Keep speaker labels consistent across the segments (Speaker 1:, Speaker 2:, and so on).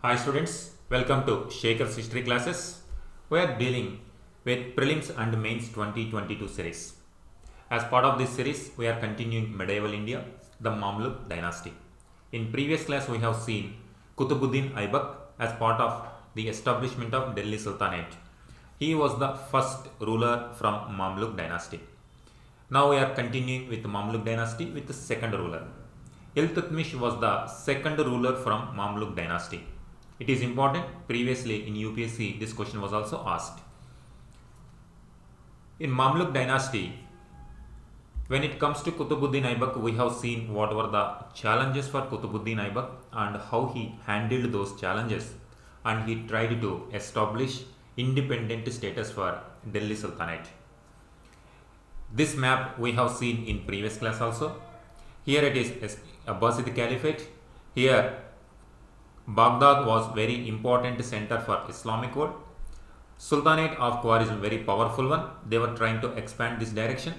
Speaker 1: Hi students, welcome to Shekhar's history classes. We are dealing with prelims and mains 2022 series. As part of this series, we are continuing medieval India, the Mamluk dynasty. In previous class, we have seen Qutbuddin Aibak as part of the establishment of Delhi Sultanate. He was the first ruler from Mamluk dynasty. Now we are continuing with the Mamluk dynasty with the second ruler. Iltutmish was the second ruler from Mamluk dynasty. It is important. Previously in UPSC, this question was also asked. In Mamluk dynasty, when it comes to Qutbuddin Aibak, we have seen what were the challenges for Qutbuddin Aibak and how he handled those challenges, and he tried to establish independent status for Delhi Sultanate. This map we have seen in previous class also. Here it is Abbasid Caliphate. Here Baghdad was very important center for Islamic world. Sultanate of Kuwar is a very powerful one. They were trying to expand this direction,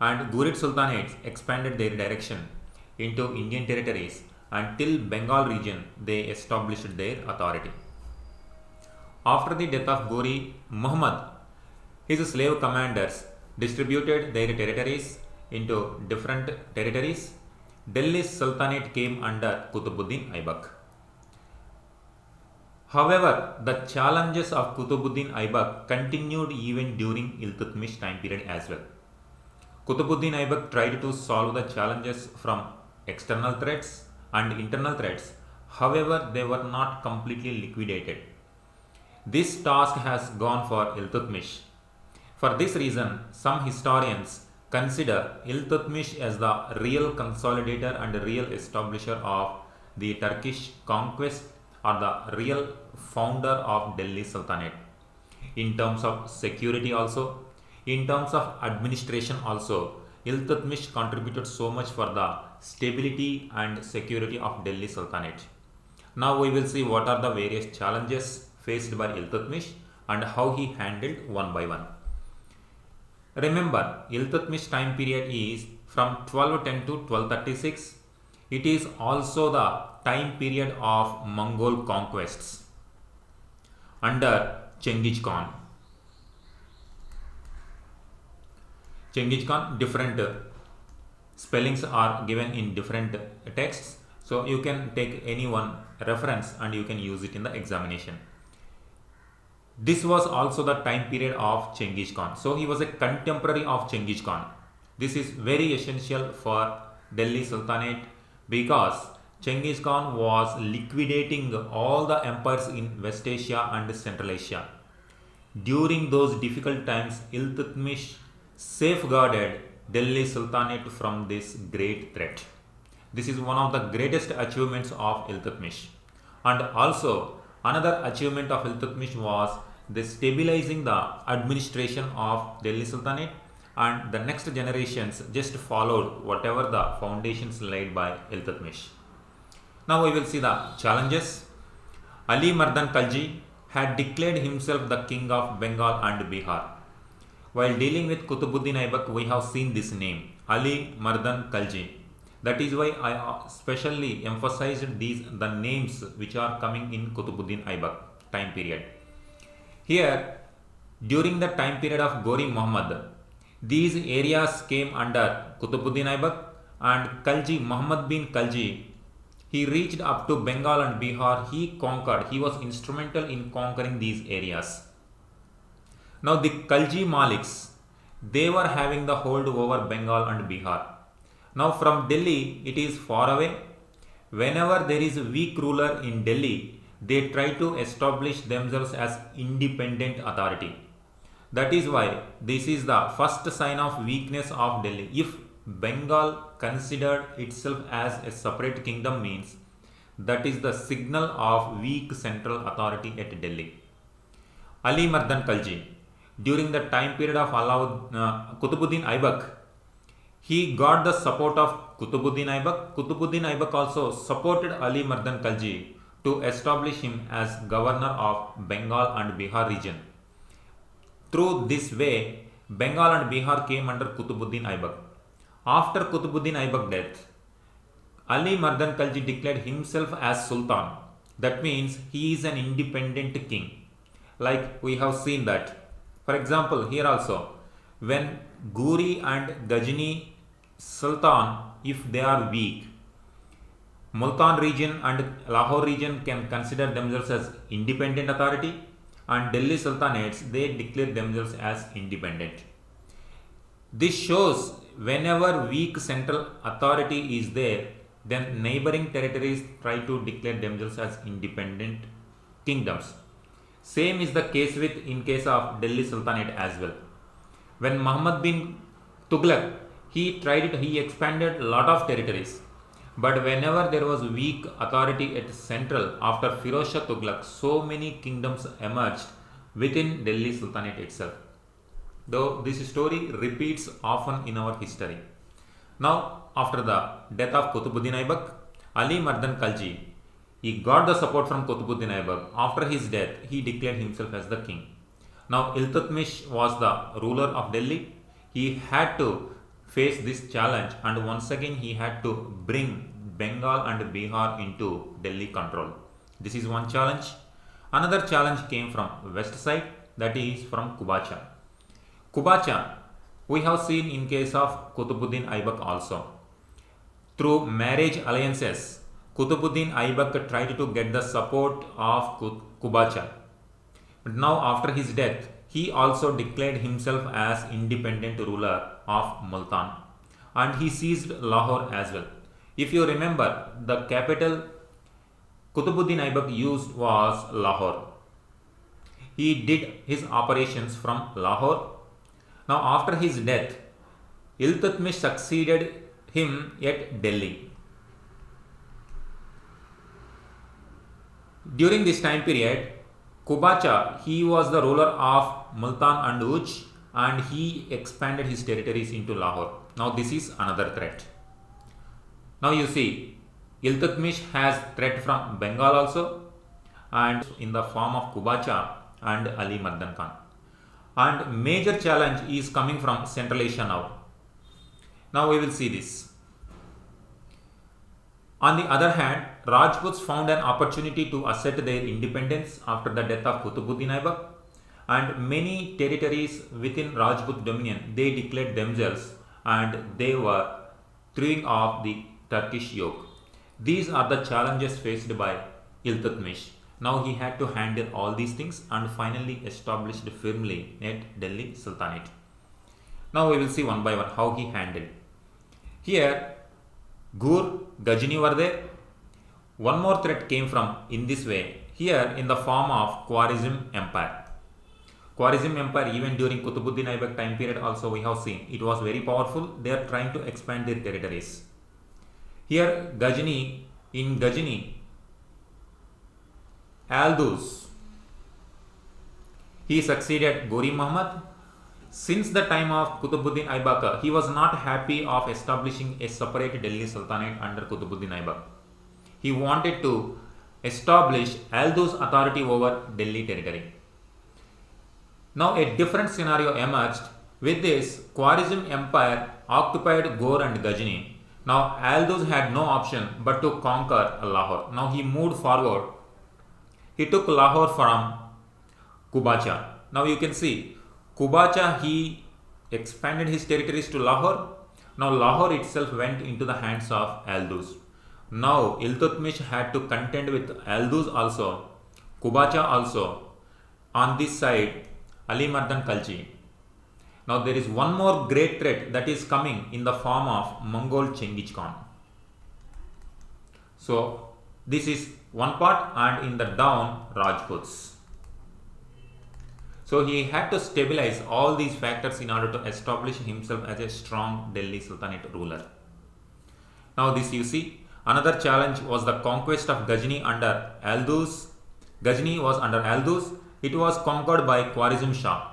Speaker 1: and Ghurid Sultanates expanded their direction into Indian territories, and till Bengal region they established their authority. After the death of Ghori Muhammad, his slave commanders distributed their territories into different territories. Delhi Sultanate came under Qutbuddin Aibak. However, the challenges of Qutbuddin Aibak continued even during Iltutmish time period as well. Qutbuddin Aibak tried to solve the challenges from external threats and internal threats. However, they were not completely liquidated. This task has gone for Iltutmish. For this reason, some historians consider Iltutmish as the real consolidator and real establisher of the Turkish conquest, or the real founder of Delhi Sultanate. In terms of security also, in terms of administration also, Iltutmish contributed so much for the stability and security of Delhi Sultanate. Now we will see what are the various challenges faced by Iltutmish and how he handled one by one. Remember, Iltutmish time period is from 1210 to 1236. It is also the time period of Mongol conquests under Chengiz Khan. Chengiz Khan, different spellings are given in different texts, so you can take any one reference and you can use it in the examination. This was also the time period of Chengiz Khan. So he was a contemporary of Chengiz Khan. This is very essential for Delhi Sultanate because Chengiz Khan was liquidating all the empires in West Asia and Central Asia. During those difficult times, Iltutmish safeguarded Delhi Sultanate from this great threat. This is one of the greatest achievements of Iltutmish. And also, another achievement of Iltutmish was the stabilizing the administration of Delhi Sultanate, and the next generations just followed whatever the foundations laid by Iltutmish. Now we will see the challenges. Ali Mardan Khalji had declared himself the king of Bengal and Bihar. While dealing with Qutbuddin Aibak, we have seen this name, Ali Mardan Khalji. That is why I specially emphasized the names which are coming in Qutbuddin Aibak time period. Here, during the time period of Ghori Muhammad, these areas came under Qutbuddin Aibak, and Khalji, Muhammad bin Khalji, he reached up to Bengal and Bihar. He conquered. He was instrumental in conquering these areas. Now the Khalji Maliks, they were having the hold over Bengal and Bihar. Now from Delhi, it is far away. Whenever there is a weak ruler in Delhi, they try to establish themselves as independent authority. That is why this is the first sign of weakness of Delhi. If Bengal considered itself as a separate kingdom means, that is the signal of weak central authority at Delhi. Ali Mardan Khalji, during the time period of Qutbuddin Aibak, he got the support of Qutbuddin Aibak. Qutbuddin Aibak also supported Ali Mardan Khalji to establish him as governor of Bengal and Bihar region. Through this way, Bengal and Bihar came under Qutbuddin Aibak. After Qutbuddin Aibak's death, Ali Mardan Khalji declared himself as Sultan. That means he is an independent king. Like we have seen that. For example, here also, when Guri and Ghazni Sultan, if they are weak, Multan region and Lahore region can consider themselves as independent authority, and Delhi Sultanates they declare themselves as independent. This shows whenever weak central authority is there, then neighboring territories try to declare themselves as independent kingdoms. Same is the case with in case of Delhi Sultanate as well. When Muhammad bin Tughlaq he expanded a lot of territories. But whenever there was weak authority at central after Firoz Shah Tughlaq, so many kingdoms emerged within Delhi Sultanate itself. Though this story repeats often in our history. Now, after the death of Qutbuddin Aibak, Ali Mardan Khalji, he got the support from Qutbuddin Aibak. After his death, he declared himself as the king. Now, Iltutmish was the ruler of Delhi. He had to face this challenge, and once again he had to bring Bengal and Bihar into Delhi control. This is one challenge. Another challenge came from west side, that is from Kubacha. Kubacha, we have seen in case of Qutbuddin Aibak also. Through marriage alliances, Qutbuddin Aibak tried to get the support of Kubacha. But now after his death, he also declared himself as independent ruler of Multan, and he seized Lahore as well. If you remember, the capital Qutbuddin Aibak used was Lahore. He did his operations from Lahore. Now after his death, Iltutmish succeeded him at Delhi. During this time period, Kubacha, he was the ruler of Multan and Uch, and he expanded his territories into Lahore. Now this is another threat. Now you see, Iltutmish has threat from Bengal also, and in the form of Kubacha and Ali Mardan Khan. And major challenge is coming from Central Asia now. Now we will see this. On the other hand, Rajputs found an opportunity to assert their independence after the death of Qutbuddin Aibak, and many territories within Rajput dominion they declared themselves and they were throwing off the Turkish yoke. These are the challenges faced by Iltutmish. Now he had to handle all these things and finally established firmly at Delhi Sultanate. Now we will see one by one how he handled. Here, Ghur, Ghazni were there. One more threat came from in this way, here in the form of Khwarizm Empire. Khwarizm Empire, even during Qutbuddin Aibak time period also we have seen, it was very powerful. They are trying to expand their territories. Here Ghazni, in Ghazni, Aldous, he succeeded Ghori Muhammad. Since the time of Qutbuddin Aibak, he was not happy of establishing a separate Delhi Sultanate under Qutbuddin Aibak. He wanted to establish Aldous authority over Delhi territory. Now a different scenario emerged. With this, Khwarizm Empire occupied Ghor and Ghazni. Now Aldous had no option but to conquer Lahore. Now he moved forward. He took Lahore from Kubacha. Now you can see Kubacha, he expanded his territories to Lahore. Now Lahore itself went into the hands of Aldous. Now Iltutmish had to contend with Aldous also, Kubacha also. On this side, Ali Mardan Khalji. Now there is one more great threat that is coming in the form of Mongol Chengiz Khan. So this is one part, and in the down Rajputs. So he had to stabilize all these factors in order to establish himself as a strong Delhi Sultanate ruler. Now this you see, another challenge was the conquest of Ghazni under Aldous. Ghazni was under Aldous. It was conquered by Khwarizm Shah.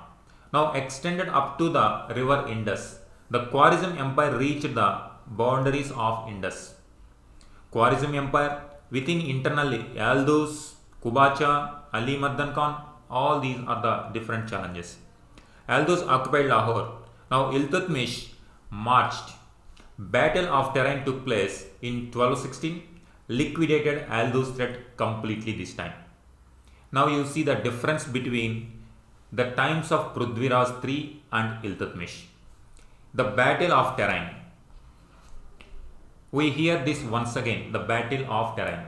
Speaker 1: Now extended up to the river Indus. The Khwarizm Empire reached the boundaries of Indus. Khwarizm Empire, within internally Aldous, Kubacha, Ali Mardan Khan, all these are the different challenges. Aldous occupied Lahore. Now Iltutmish marched. Battle of Tarain took place in 1216. liquidated Aldous threat completely this time. Now you see the difference between the times of Prithviraj III and Iltutmish. The Battle of Tarain. We hear this once again, the Battle of Tarain.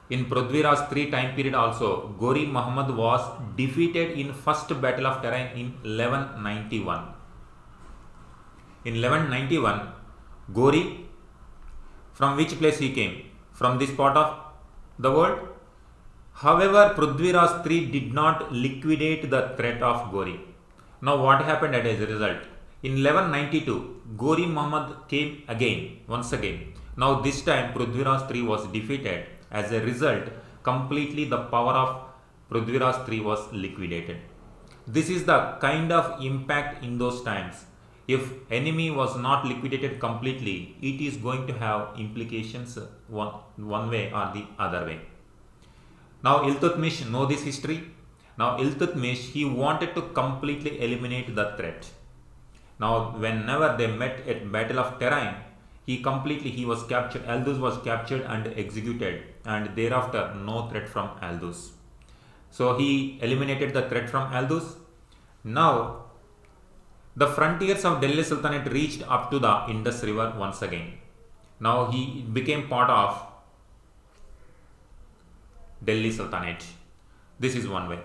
Speaker 1: In Prithviraj III time period also, Ghori Muhammad was defeated in first Battle of Tarain in 1191. In 1191, Ghori, from which place he came? From this part of the world. However, Prithviraj III did not liquidate the threat of Ghori. Now what happened as a result? In 1192, Ghori Muhammad came again, once again. Now this time Prithviraj III was defeated. As a result, completely the power of Prithviraj III was liquidated. This is the kind of impact in those times. If enemy was not liquidated completely, it is going to have implications one way or the other way. Now Iltutmish know this history. Now Iltutmish, he wanted to completely eliminate the threat. Now whenever they met at Battle of Tarain, he was captured, Aldous was captured and executed, and thereafter no threat from Aldous. So he eliminated the threat from Aldous. Now the frontiers of Delhi Sultanate reached up to the Indus River once again. Now he became part of Delhi Sultanate. This is one way.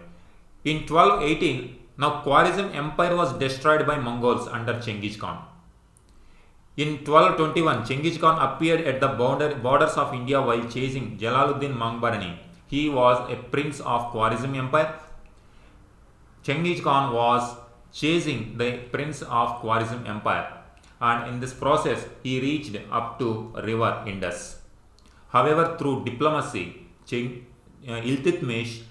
Speaker 1: In 1218, now Khwarizm Empire was destroyed by Mongols under Chengiz Khan. In 1221, Chengiz Khan appeared at the borders of India while chasing Jalaluddin Mangbarani. He was a prince of Khwarizm Empire. Chengiz Khan was chasing the prince of Khwarizm Empire, and in this process he reached up to river Indus. However, through diplomacy, Iltutmish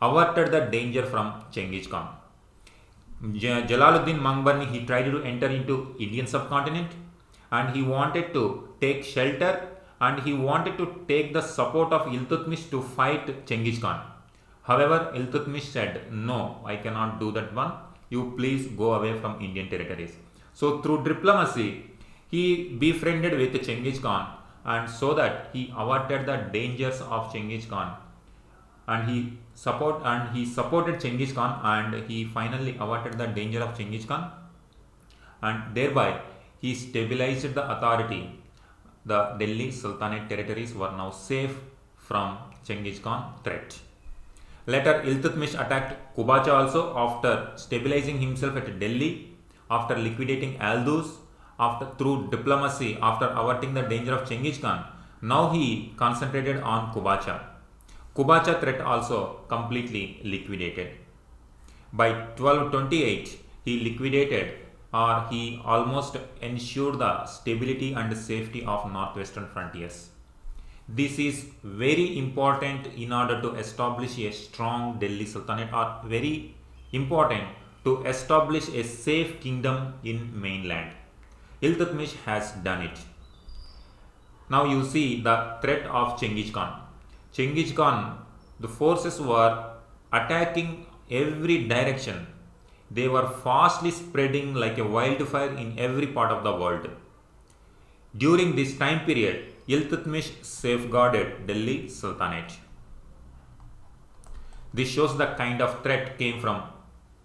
Speaker 1: averted the danger from Chengiz Khan. Jalaluddin Mangbarani, he tried to enter into Indian subcontinent, and he wanted to take shelter, and he wanted to take the support of Iltutmish to fight Chengiz Khan. However, Iltutmish said, no, I cannot do that one. You please go away from Indian territories. So through diplomacy, he befriended with Chengiz Khan, and so that he averted the dangers of Chengiz Khan, and he supported Chengiz Khan, and he finally averted the danger of Chengiz Khan, and thereby he stabilized the authority. The Delhi Sultanate territories were now safe from Chengiz Khan threat. Later, Iltutmish attacked Kubacha also after stabilizing himself at Delhi, after liquidating Aldous, through diplomacy, after averting the danger of Chengiz Khan. Now he concentrated on Kubacha. Kubacha threat also completely liquidated. By 1228, he liquidated, or he almost ensured the stability and safety of northwestern frontiers. This is very important in order to establish a strong Delhi Sultanate, or very important to establish a safe kingdom in mainland. Iltutmish has done it. Now you see the threat of Chengiz Khan. Chengiz Khan, the forces were attacking every direction. They were fastly spreading like a wildfire in every part of the world. During this time period, Iltutmish safeguarded Delhi Sultanate. This shows the kind of threat came from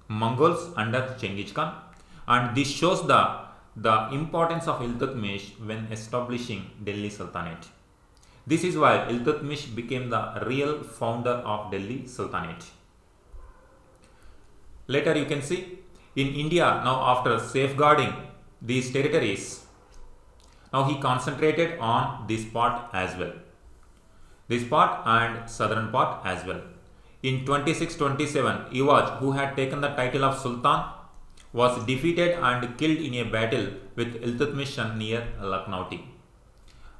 Speaker 1: Mongols under Chengiz Khan, and this shows the importance of Iltutmish when establishing Delhi Sultanate. This is why Iltutmish became the real founder of Delhi Sultanate. Later you can see in India, now after safeguarding these territories, now he concentrated on this part as well. This part and southern part as well. In 2627, Iwaj, who had taken the title of Sultan, was defeated and killed in a battle with Iltutmish near Lucknauti.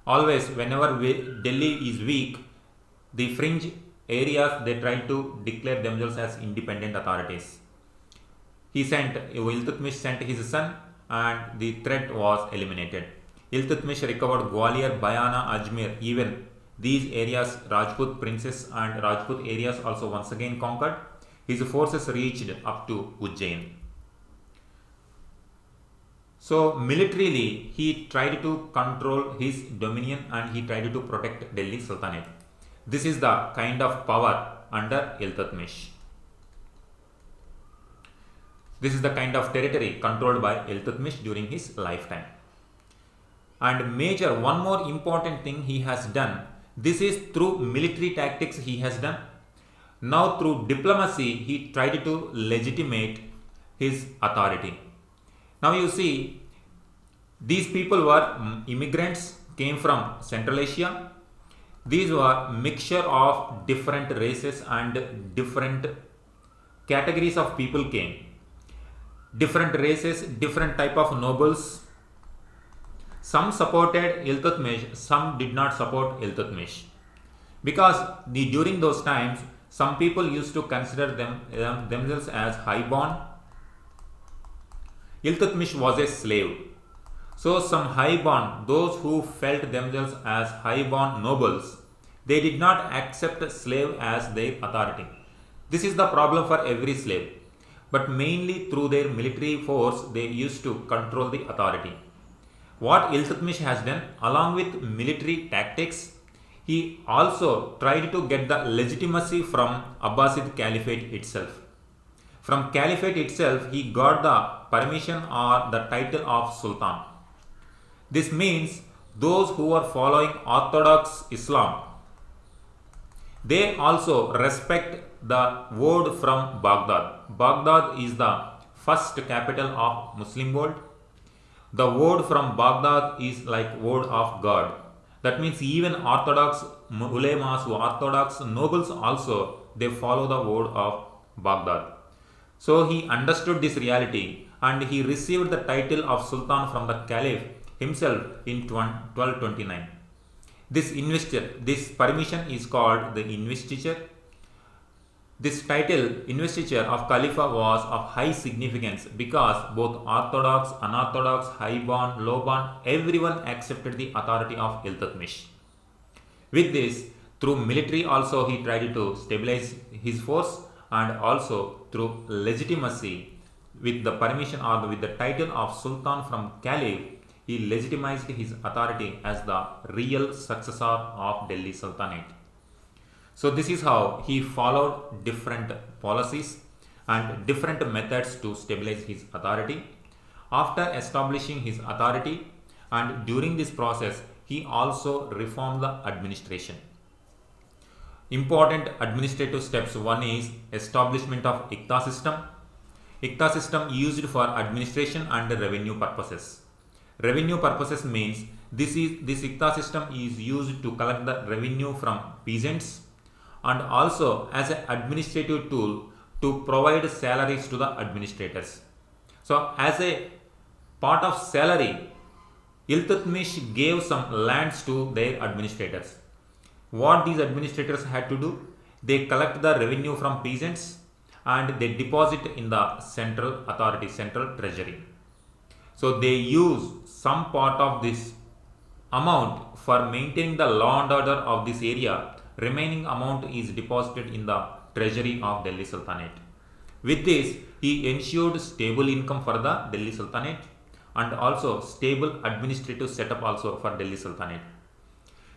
Speaker 1: Always, whenever Delhi is weak, the fringe areas, they try to declare themselves as independent authorities. Iltutmish sent his son, and the threat was eliminated. Iltutmish recovered Gwalior, Bayana, Ajmer. Even these areas, Rajput princes and Rajput areas also once again conquered. His forces reached up to Ujjain. So militarily he tried to control his dominion and he tried to protect Delhi Sultanate. This is the kind of power under Iltutmish. This is the kind of territory controlled by Iltutmish during his lifetime. And major, one more important thing he has done, this is through military tactics he has done. Now through diplomacy he tried to legitimate his authority. Now you see, these people were immigrants, came from Central Asia. These were mixture of different races and different categories of people came. Different races, different type of nobles. Some supported Iltutmish, some did not support Iltutmish. Because during those times, some people used to consider themselves as highborn. Iltutmish was a slave. So some highborn, those who felt themselves as highborn nobles, they did not accept slave as their authority. This is the problem for every slave. But mainly through their military force, they used to control the authority. What Iltutmish has done, along with military tactics, he also tried to get the legitimacy from Abbasid Caliphate itself. From Caliphate itself, he got the permission or the title of Sultan. This means those who are following Orthodox Islam, they also respect the word from Baghdad. Baghdad is the first capital of Muslim world. The word from Baghdad is like word of God. That means even Orthodox ulemas, Orthodox nobles also, they follow the word of Baghdad. So he understood this reality and he received the title of Sultan from the Caliph himself in 1229. This permission is called the investiture. This title, investiture of Khalifa, was of high significance because both Orthodox, Unorthodox, highborn, lowborn, everyone accepted the authority of Iltutmish. With this, through military also he tried to stabilize his force, and also through legitimacy, with the permission or with the title of Sultan from Caliph, he legitimized his authority as the real successor of Delhi Sultanate. So this is how he followed different policies and different methods to stabilize his authority. After establishing his authority and during this process, he also reformed the administration. Important administrative steps. One is establishment of Iqta system. Iqta system used for administration and revenue purposes. Revenue purposes means this Iqta system is used to collect the revenue from peasants and also as an administrative tool to provide salaries to the administrators. So as a part of salary, Iltutmish gave some lands to their administrators. What these administrators had to do? They collect the revenue from peasants and they deposit in the central authority, central treasury. So they use some part of this amount for maintaining the law and order of this area. Remaining amount is deposited in the treasury of Delhi Sultanate. With this, he ensured stable income for the Delhi Sultanate and also stable administrative setup also for Delhi Sultanate.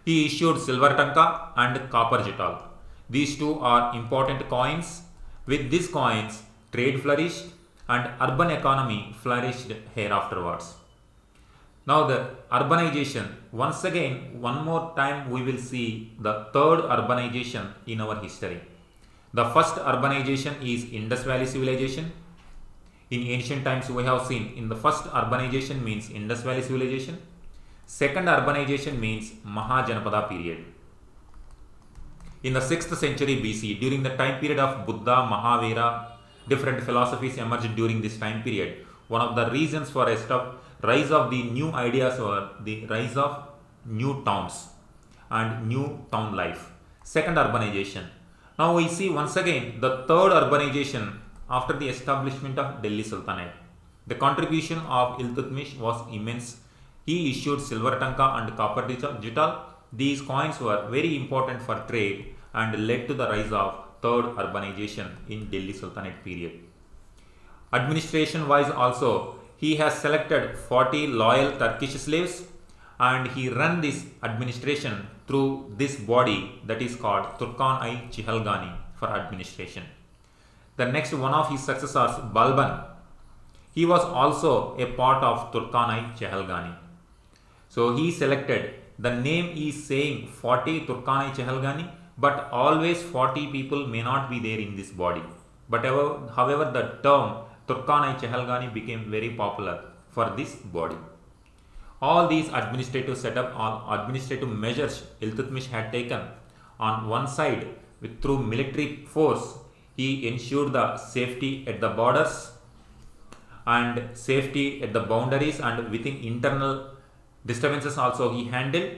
Speaker 1: He issued silver tanka and copper jital. These two are important coins. With these coins, trade flourished and urban economy flourished hereafterwards. Now the urbanization, once again, one more time we will see the third urbanization in our history. The first urbanization is Indus Valley civilization. In ancient times we have seen in the first urbanization means Indus Valley civilization. Second urbanization means Mahajanapada period. In the 6th century BC, during the time period of Buddha, Mahavira, different philosophies emerged during this time period. One of the reasons for rise of the new ideas or the rise of new towns and new town life. Second urbanization. Now we see once again the third urbanization after the establishment of Delhi Sultanate. The contribution of Iltutmish was immense. He issued silver tanka and copper jital. These coins were very important for trade and led to the rise of third urbanization in Delhi Sultanate period. Administration wise also, he has selected 40 loyal Turkish slaves and he ran this administration through this body that is called Turkan-i Cihalgani for administration. The next one of his successors, Balban, he was also a part of Turkan-i Cihalgani. So he selected, the name is saying 40 Turkan-i Cihalgani, but always 40 people may not be there in this body. But however, the term Turkan-i Cihalgani became very popular for this body. All these administrative setup or administrative measures Iltutmish had taken, on one side through military force, he ensured the safety at the borders and safety at the boundaries and within internal disturbances also he handled,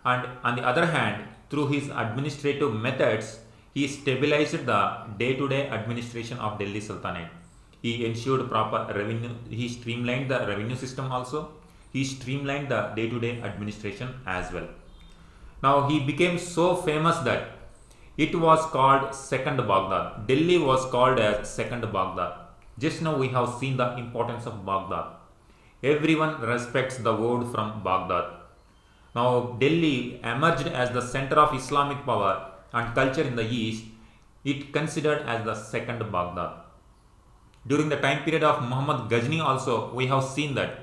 Speaker 1: and on the other hand, through his administrative methods, he stabilized the day-to-day administration of Delhi Sultanate. He ensured proper revenue, he streamlined the revenue system also, he streamlined the day-to-day administration as well. Now he became so famous that it was called Second Baghdad. Delhi was called as Second Baghdad. Just now we have seen the importance of Baghdad. Everyone respects the word from Baghdad. Now Delhi emerged as the center of Islamic power and culture in the east. It considered as the second Baghdad. During the time period of Muhammad Ghazni also, we have seen that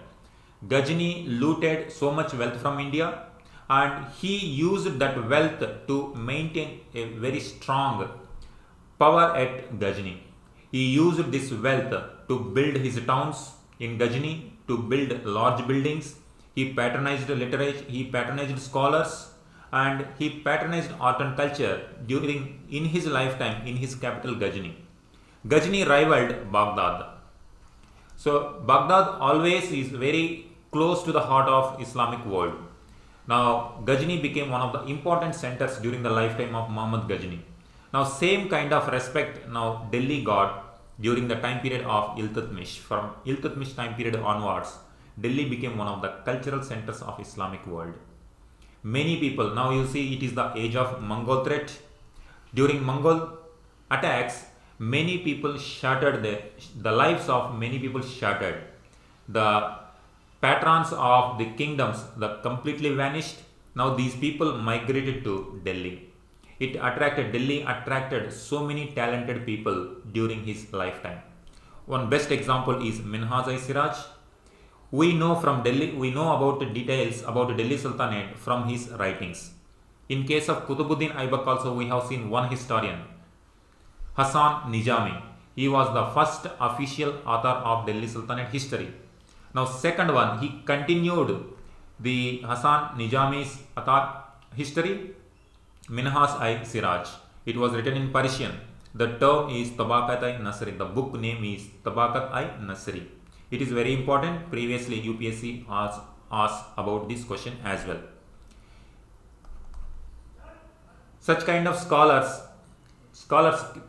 Speaker 1: Ghazni looted so much wealth from India and he used that wealth to maintain a very strong power at Ghazni. He used this wealth to build his towns in Ghazni, to build large buildings. He patronized literature, he patronized scholars, and he patronized art and culture in his lifetime in his capital Ghazni. Ghazni rivaled Baghdad. So Baghdad always is very close to the heart of Islamic world. Now Ghazni became one of the important centers during the lifetime of Muhammad Ghazni. Now same kind of respect now Delhi got during the time period of Iltutmish. From Iltutmish time period onwards, Delhi became one of the cultural centers of Islamic world. Many people, now you see it is the age of Mongol threat. During Mongol attacks, many people shattered, the lives of many people shattered. The patrons of the kingdoms completely vanished. Now these people migrated to Delhi. Delhi attracted so many talented people during his lifetime. One best example is Minhaj-i-Siraj. We know from Delhi, we know about the details about Delhi Sultanate from his writings. In case of Qutbuddin Aibak also, we have seen one historian, Hasan Nizami. He was the first official author of Delhi Sultanate history. Now second one, he continued the Hasan Nizami's history, Minhaj-i-Siraj. It was written in Persian. The term is Tabaqat-i-Nasri. The book name is Tabaqat-i-Nasri. It is very important. Previously UPSC asked about this question as well. Such kind of scholars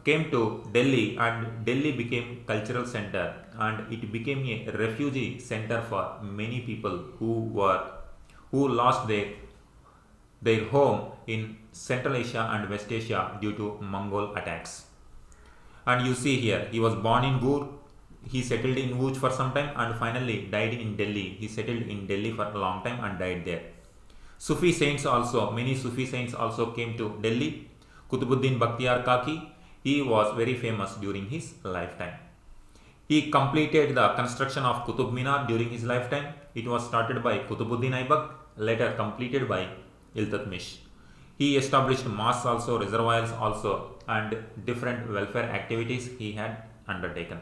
Speaker 1: came to Delhi and Delhi became cultural center and it became a refugee center for many people who lost their home in Central Asia and West Asia due to Mongol attacks. And you see here, he was born in Gur, he settled in Uj for some time and finally died in Delhi. He settled in Delhi for a long time and died there. Sufi saints also, many Sufi saints also came to Delhi. Qutbuddin Bakhtiyar Kaki, he was very famous during his lifetime. He completed the construction of Qutub Minar during his lifetime. It was started by Qutbuddin Aibak, later completed by Iltutmish. He established mosques also, reservoirs also, and different welfare activities he had undertaken.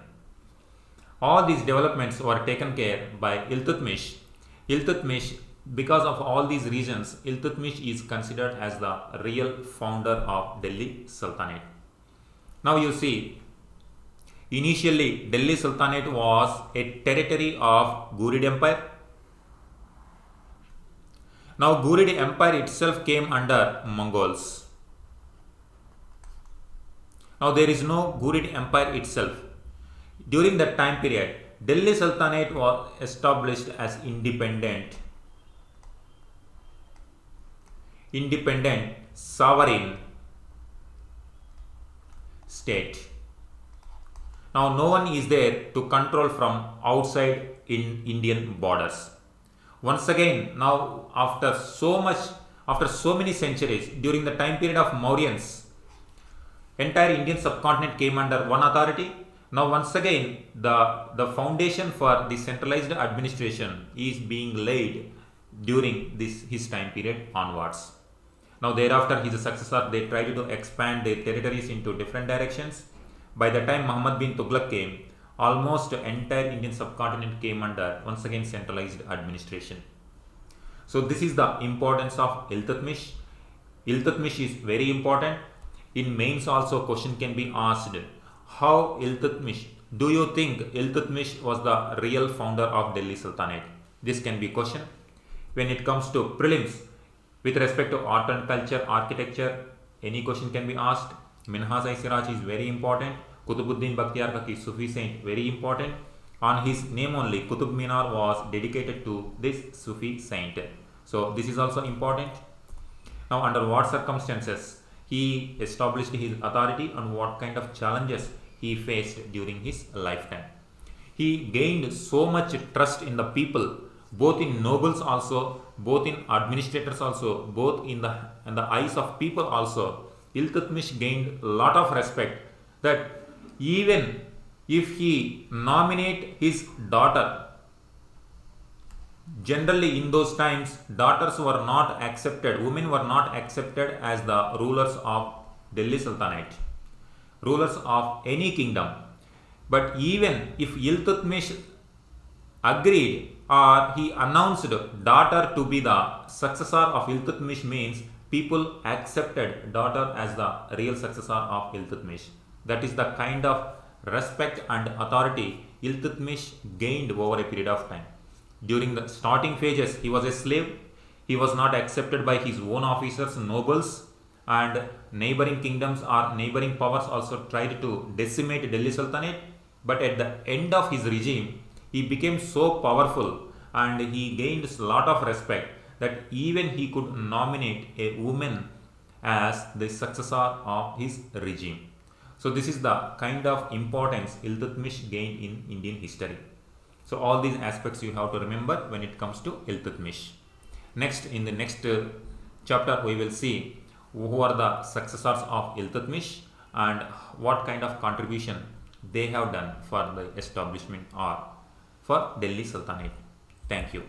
Speaker 1: All these developments were taken care by Iltutmish. Iltutmish, because of all these reasons, Iltutmish is considered as the real founder of Delhi Sultanate. Now you see, initially Delhi Sultanate was a territory of Ghurid Empire. Now Ghurid Empire itself came under Mongols. Now there is no Ghurid Empire itself. During that time period, Delhi Sultanate was established as independent sovereign state. Now no one is there to control from outside in Indian borders. Once again, now after so many centuries, during the time period of Mauryans, entire Indian subcontinent came under one authority. Now once again, the foundation for the centralized administration is being laid during his time period onwards. Now thereafter his successor, they tried to expand their territories into different directions. By the time Muhammad bin Tughlaq came, almost entire Indian subcontinent came under once again centralized administration. So this is the importance of Iltutmish. Iltutmish is very important. In mains also question can be asked, how Iltutmish, do you think Iltutmish was the real founder of Delhi Sultanate? This can be question. When it comes to prelims, with respect to art and culture, architecture, any question can be asked. Minhaj-i-Siraj is very important. Qutubuddin Bakhtiyar Kaki, Sufi saint, very important. On his name only, Qutub Minar was dedicated to this Sufi saint. So this is also important. Now under what circumstances he established his authority and what kind of challenges he faced during his lifetime. He gained so much trust in the people, both in nobles also, both in administrators also, both in the eyes of people also. Iltutmish gained a lot of respect that even if he nominate his daughter, generally in those times daughters were not accepted, women were not accepted as the rulers of Delhi Sultanate, rulers of any kingdom. But even if Iltutmish agreed or he announced daughter to be the successor of Iltutmish, means people accepted daughter as the real successor of Iltutmish. That is the kind of respect and authority Iltutmish gained over a period of time. During the starting phases, he was a slave. He was not accepted by his own officers, nobles, and neighboring kingdoms or neighboring powers also tried to decimate Delhi Sultanate. But at the end of his regime, he became so powerful and he gained a lot of respect that even he could nominate a woman as the successor of his regime. So this is the kind of importance Iltutmish gained in Indian history. So all these aspects you have to remember when it comes to Iltutmish. Next, in the next chapter, we will see who are the successors of Iltutmish and what kind of contribution they have done for the establishment or for Delhi Sultanate. Thank you.